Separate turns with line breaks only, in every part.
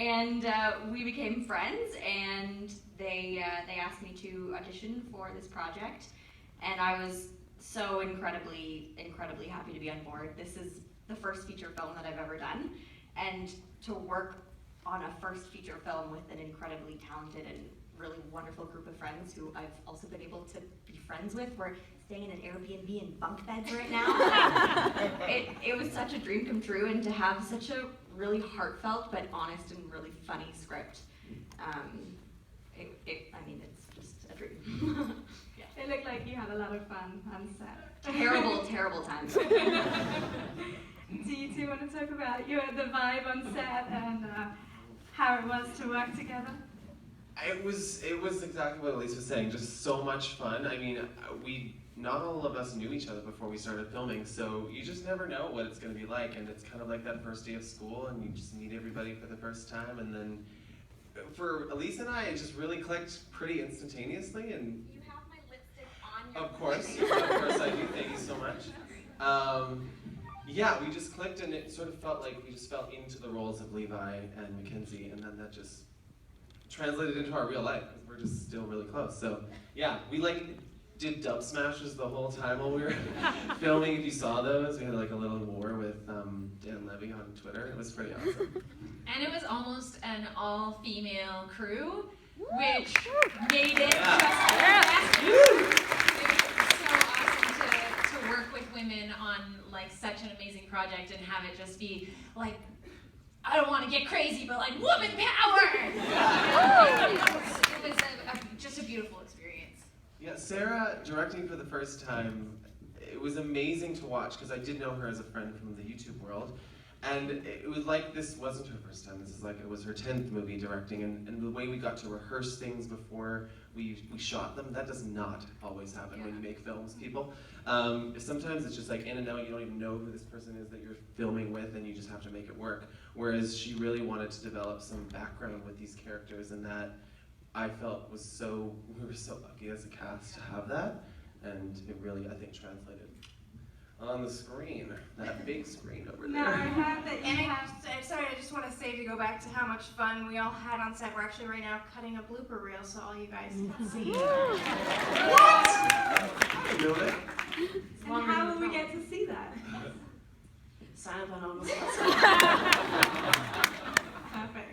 And we became friends, and they asked me to audition for this project, and I was so incredibly happy to be on board. This is the first feature film that I've ever done, and to work on a first feature film with an incredibly talented and really wonderful group of friends who I've also been able to be friends with. We're staying in an Airbnb in bunk beds right now. It was such a dream come true, and to have such a really heartfelt but honest and really funny script. I mean, it's just a dream.
Yeah. It looked like you had a lot of fun on set.
Terrible times.
Do you two want to talk about the vibe on set and how it was to work together?
It was exactly what Elise was saying, just so much fun. I mean, not all of us knew each other before we started filming, so you just never know what it's going to be like, and it's kind of like that first day of school, and you just meet everybody for the first time, and then for Elise and I, it just really clicked pretty instantaneously. And
you have my lipstick on your
Of course I do, thank you so much. Yeah, we just clicked, and it sort of felt like we just fell into the roles of Levi and Mackenzie, and then that just translated into our real life, because we're just still really close. So yeah, we did dub smashes the whole time while we were filming. If you saw those, we had like a little war with Dan Levy on Twitter. It was pretty awesome.
And it was almost an all-female crew, which made it just fantastic. It was so awesome to work with women on like such an amazing project and have it just be like, I don't want to get crazy, but like woman power! It was just a beautiful experience.
Yeah, Sarah directing for the first time, it was amazing to watch, because I did know her as a friend from the YouTube world, and it was like this wasn't her first time. This is like it was her 10th movie directing, and the way we got to rehearse things before we shot them, that does not always happen when you make films, people. Sometimes it's just like in and out, you don't even know who this person is that you're filming with, and you just have to make it work. Whereas she really wanted to develop some background with these characters, and that I felt we were so lucky as a cast to have that, and it really, I think, translated on the screen, that big screen over there.
No, I heard that you have...
Sorry, I just want to say, to go back to how much fun we all had on set. We're actually right now cutting a blooper reel so all you guys can see.
What? I didn't know that.
And how will we get to see that?
Sign up on almost.
Perfect.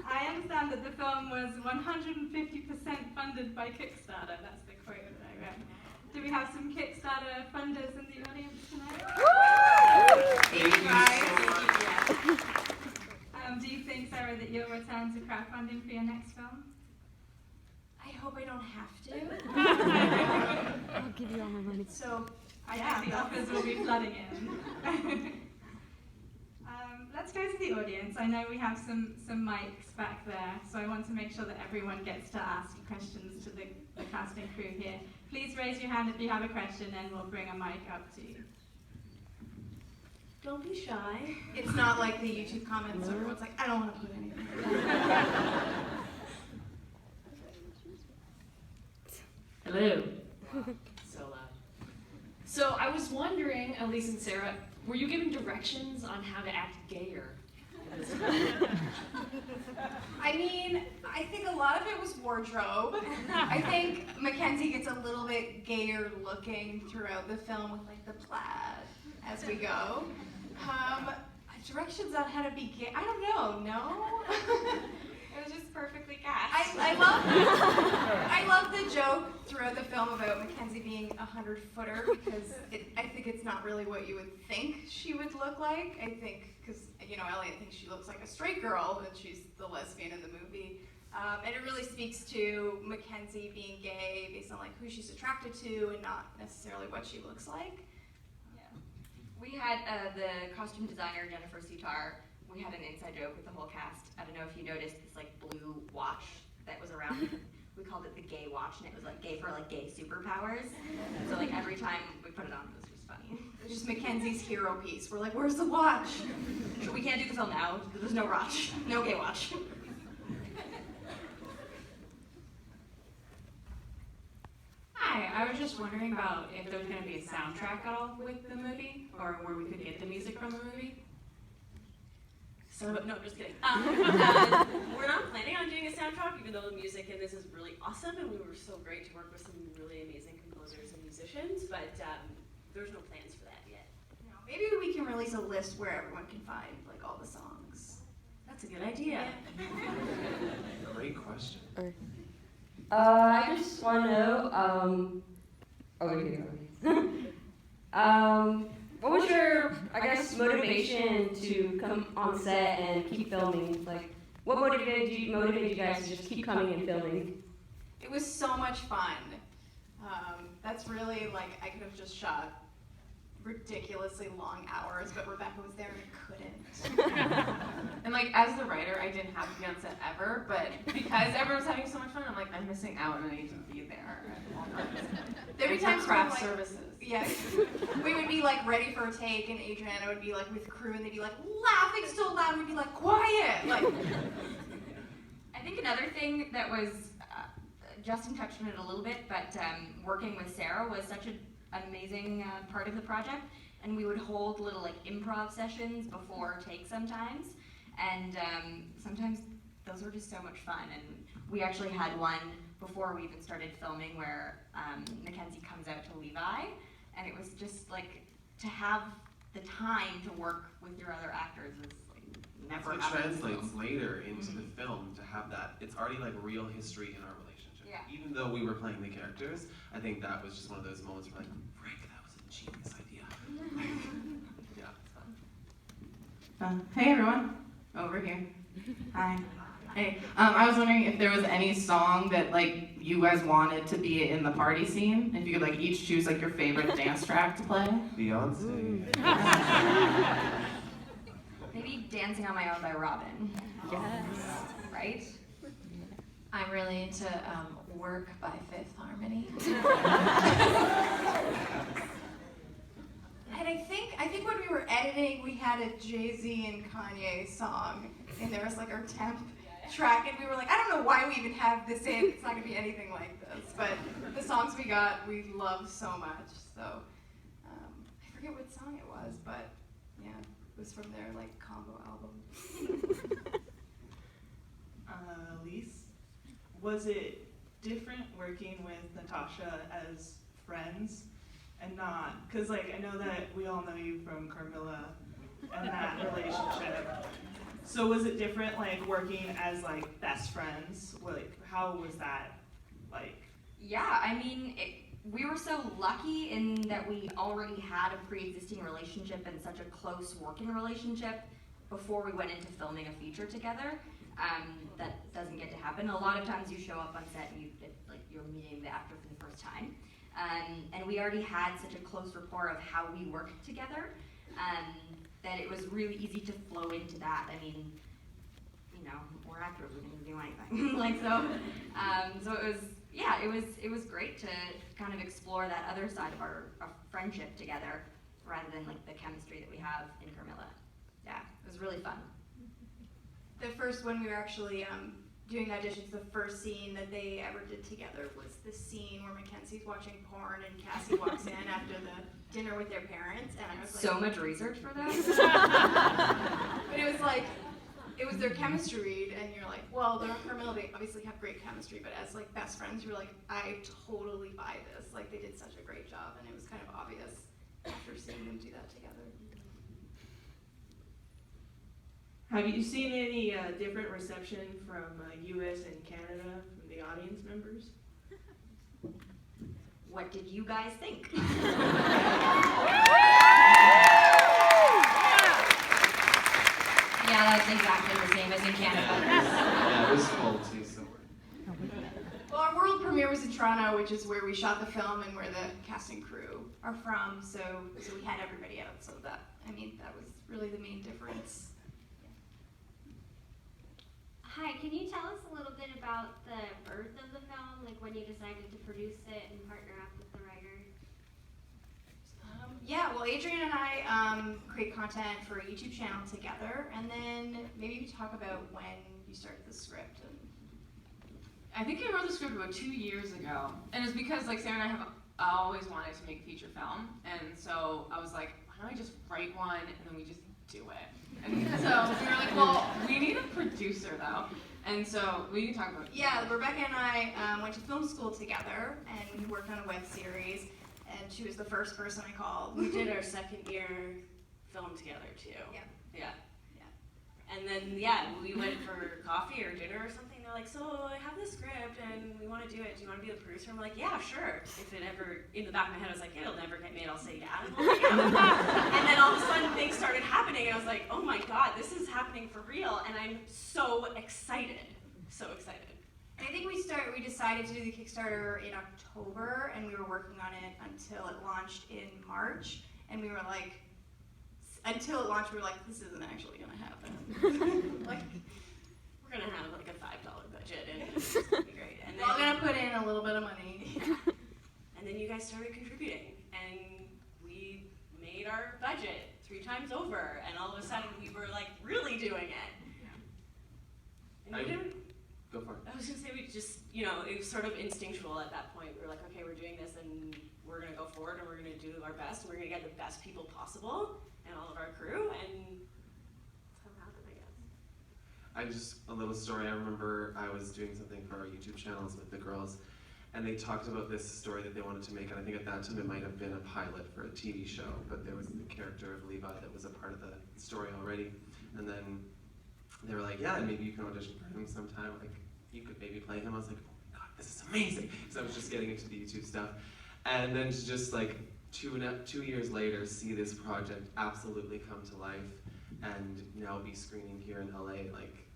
I understand that the film was 150% funded by Kickstarter. That's the quote that I read. Do we have some Kickstarter funders in the audience tonight?
Thank you so much.
Do you think, Sarah, that you'll return to crowdfunding for your next film?
I hope I don't have to.
I'll give you all my money.
So,
I think the offers will be flooding in. Let's go to the audience. I know we have some mics back there, so I want to make sure that everyone gets to ask questions to the cast and crew here. Please raise your hand if you have a question, and we'll bring a mic up to you.
don't be shy. It's not like the YouTube comments where everyone's like, I don't want to put anything.
Hello. Wow. So loud. So I was wondering, Elise and Sarah, were you given directions on how to act gayer?
I mean, I think a lot of it was wardrobe. I think Mackenzie gets a little bit gayer looking throughout the film with like the plaid as we go. Directions on how to be gay, I don't know, no?
It was just perfectly cast.
I love the joke throughout the film about Mackenzie being a 100-footer because I think it's not really what you would think she would look like. I think, because, you know, Elliot thinks she looks like a straight girl and she's the lesbian in the movie. And it really speaks to Mackenzie being gay based on like who she's attracted to and not necessarily what she looks like.
We had the costume designer, Jennifer Sutar, we had an inside joke with the whole cast. I don't know if you noticed this like blue watch that was around. We called it the gay watch, and it was like gay for like gay superpowers. So like every time we put it on, it was just funny.
It's just Mackenzie's hero piece. We're like, where's the watch?
We can't do the film now. There's no watch. No gay watch.
Hi, I was just wondering about if there was going to be a soundtrack at all with the movie, or where we could get the music from the movie.
So, no, I'm just kidding. We're not planning on doing a soundtrack, even though the music in this is really awesome, and we were so great to work with some really amazing composers and musicians, but there's no plans for that yet.
You know, maybe we can release a list where everyone can find like all the songs.
That's a good idea.
Great question.
I just want to know, what was your, I guess, motivation to come on set and keep filming? Like, what motivated you guys to just keep coming and filming?
It was so much fun. That's really like, I could have just shot ridiculously long hours, but Rebecca was there and I couldn't.
And like, as the writer, I didn't have to be on set ever, but because everyone was having so much fun, I'm like, I'm missing out and I need to be there at all times.
There'd be times
craft
when, like,
services.
Yeah, we would be like ready for a take, and Adriana would be like with crew, and they'd be like laughing so loud, and we'd be like, quiet! Like,
I think another thing that was, Justin touched on it a little bit, but working with Sarah was such an amazing part of the project, and we would hold little like improv sessions before takes sometimes, and sometimes those were just so much fun. And we actually had one before we even started filming where Mackenzie comes out to Levi, and it was just like to have the time to work with your other actors is like never
That's what
happens.
translates later into the film, to have that. It's already like real history in our relationship.
Yeah.
Even though we were playing the characters, I think that was just one of those moments where like, Frank, that was a genius idea. Yeah, it's fun.
Hey everyone, over here. Hi. Hey, I was wondering if there was any song that like you guys wanted to be in the party scene. If you could like each choose like your favorite dance track to play.
Beyonce.
Maybe Dancing on My Own by Robin.
Yes.
Right?
I'm really into Work by Fifth Harmony.
and I think when we were editing, we had a Jay-Z and Kanye song, and there was like our temp track, and we were like, I don't know why we even have this in. It's not gonna be anything like this. But the songs we got, we love so much. So I forget what song it was, but yeah, it was from their like combo album.
Elise, was it different working with Natasha as friends and not, because like I know that we all know you from Carmilla and that relationship. So was it different like working as like best friends? Like how was that like?
Yeah, I mean, we were so lucky in that we already had a pre-existing relationship and such a close working relationship before we went into filming a feature together. That doesn't get to happen. A lot of times you show up on set and you're meeting the actor for the first time. And we already had such a close rapport of how we worked together that it was really easy to flow into that. I mean, you know, we're actors, we didn't do anything. So it was great to kind of explore that other side of our friendship together rather than like the chemistry that we have in Carmilla. Yeah, it was really fun.
The first one we were actually doing auditions, the first scene that they ever did together was the scene where Mackenzie's watching porn and Cassie walks in after the dinner with their parents, and I was like,
So much research for that?
but it was like, it was their chemistry read, and you're like, well, they're on Carmilla, they obviously have great chemistry, but as like best friends, you're like, I totally buy this. Like they did such a great job, and it was kind of obvious after seeing them do that together.
Have you seen any different reception from US and Canada from the audience members?
What did you guys think?
Yeah, that's exactly the same as in Canada.
Yeah, it was full too, so.
Well, our world premiere was in Toronto, which is where we shot the film and where the cast and crew are from. So we had everybody out. So that was really the main difference.
Hi, can you tell us a little bit about the birth of the film, like when you decided to produce it and partner up with the writer?
Yeah, well, Adrian and I create content for a YouTube channel together, and then maybe you could talk about when you started the script.
I think I wrote the script about 2 years ago, and it's because like Sarah and I have always wanted to make a feature film, and so I was like, why don't I just write one and then we just do it? And so
process. We were like, well, we need a producer though. And so, we can talk about it.
Yeah, Rebecca and I went to film school together, and we worked on a web series, and she was the first person I called.
We did our second year film together too.
Yeah.
Yeah. And then, we went for coffee or dinner or something. They're like, so I have this script and we want to do it. Do you want to be the producer? I'm like, yeah, sure. If it ever, in the back of my head, I was like, it'll never get made. I'll say yeah. And, I'm like, yeah. And then all of a sudden things started happening and I was like, oh my God, this is happening for real. And I'm so excited. So excited.
I think we decided to do the Kickstarter in October, and we were working on it until it launched in March. And we were like, until it launched, we were like, this isn't actually going to happen. Like,
we're going to have like a $5 budget and it's going to be great. And
we're all going to put in a little bit of money.
And then you guys started contributing, and we made our budget 3 times over, and all of a sudden we were like really doing it. And we didn't.
Go for it.
I was going to say, we just, it was sort of instinctual at that point. We were like, okay, we're doing this, and we're going to go forward, and we're going to do our best, and we're going to get the best people possible, and all of our crew, and that's how it happened, I guess.
A little story. I remember I was doing something for our YouTube channels with the girls, and they talked about this story that they wanted to make, and I think at that time it might have been a pilot for a TV show, but there was the character of Levi that was a part of the story already, and then they were like, yeah, maybe you can audition for him sometime, like, you could maybe play him. I was like, oh my God, this is amazing, because I was just getting into the YouTube stuff, and then to just like 2 years later see this project absolutely come to life, and now be screening here in LA, like,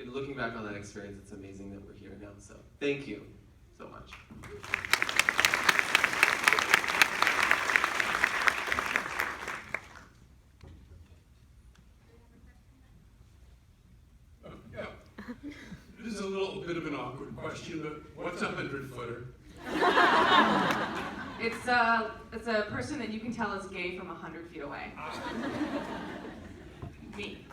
looking back on that experience, it's amazing that we're here now, so thank you so much.
This is a little bit of an awkward question, but what's a 100-footer?
It's a person that you can tell is gay from 100 feet away. Me.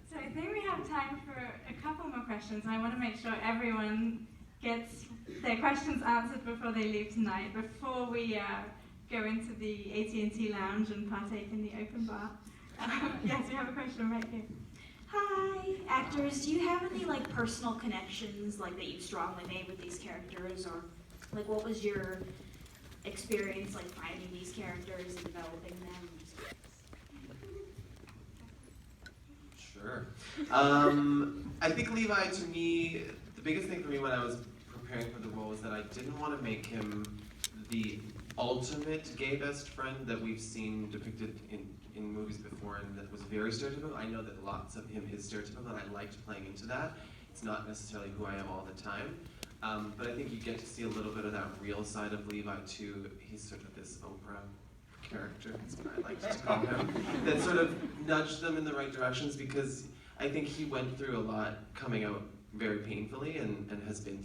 So I think we have time for a couple more questions. I want to make sure everyone gets their questions answered before they leave tonight, before we go into the AT&T lounge and partake in the open bar. Yes, we have a question right here.
Hi, actors. Do you have any personal connections that you've strongly made with these characters, or what was your experience finding these characters and developing them?
Sure. I think Levi, to me, the biggest thing for me when I was preparing for the role was that I didn't want to make him the ultimate gay best friend that we've seen depicted in movies before, and that was very stereotypical. I know that lots of him is stereotypical, and I liked playing into that. It's not necessarily who I am all the time, but I think you get to see a little bit of that real side of Levi too. He's sort of this Oprah character, that's what I like to call him, that sort of nudged them in the right directions, because I think he went through a lot coming out very painfully, and had been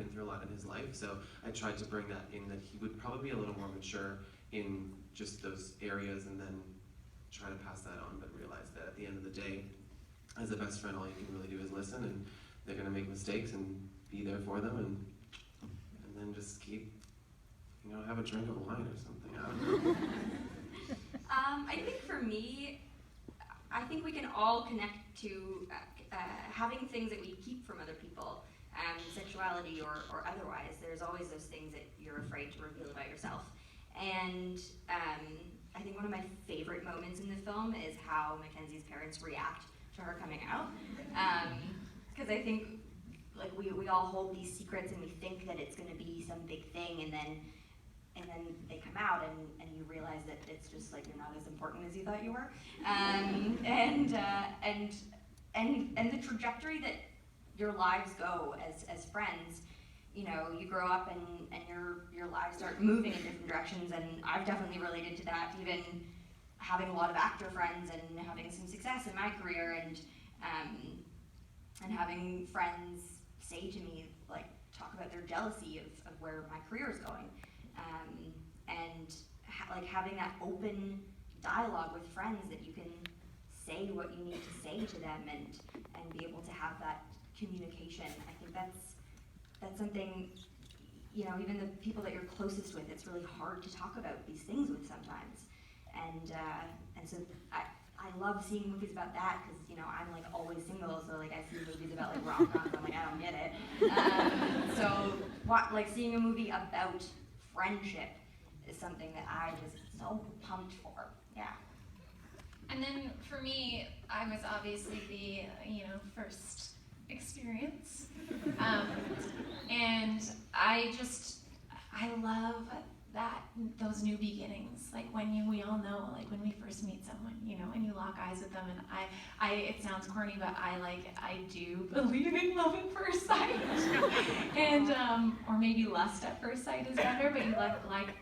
through a lot in his life. So I tried to bring that in, that he would probably be a little more mature in just those areas, and then try to pass that on, but realize that at the end of the day, as a best friend, all you can really do is listen, and they're going to make mistakes, and be there for them, and then just keep, have a drink of wine or something. I don't know.
I think for me, I think we can all connect to having things that we keep from other people, sexuality or otherwise. There's always those things that you're afraid to reveal about yourself. And I think one of my favorite moments in the film is how Mackenzie's parents react to her coming out. Because I think we all hold these secrets and we think that it's going to be some big thing, and then they come out and you realize that it's just you're not as important as you thought you were. And the trajectory that your lives go as friends, you grow up and your lives start moving in different directions, and I've definitely related to that, even having a lot of actor friends and having some success in my career, and having friends say to me, talk about their jealousy of where my career is going, having that open dialogue with friends that you can say what you need to say to them, and be able to have that communication. I think that's something, you know, even the people that you're closest with, it's really hard to talk about these things with sometimes. And so I love seeing movies about that because, you know, I'm like always single, so like I see movies about like rom-coms, I'm like, I don't get it. So like seeing a movie about friendship is something that I was so pumped for. Yeah.
And then for me, I was obviously the, you know, first experience. And I love those new beginnings, like we all know, like when we first meet someone, you know, and you lock eyes with them, and it sounds corny, but I do believe in love at first sight, and or maybe lust at first sight is better, but you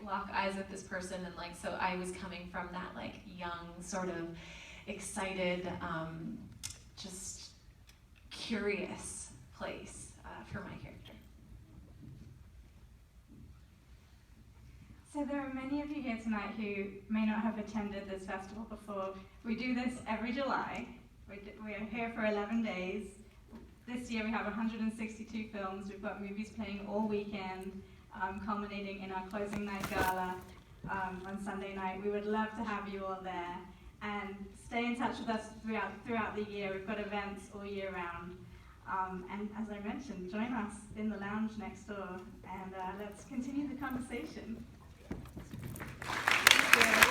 lock eyes with this person, and like, so I was coming from that like young, sort of excited, just curious place for my character.
So there are many of you here tonight who may not have attended this festival before. We do this every July. We are here for 11 days. This year we have 162 films. We've got movies playing all weekend, culminating in our closing night gala on Sunday night. We would love to have you all there. And stay in touch with us throughout the year. We've got events all year round. And as I mentioned, join us in the lounge next door, and let's continue the conversation. Thank you.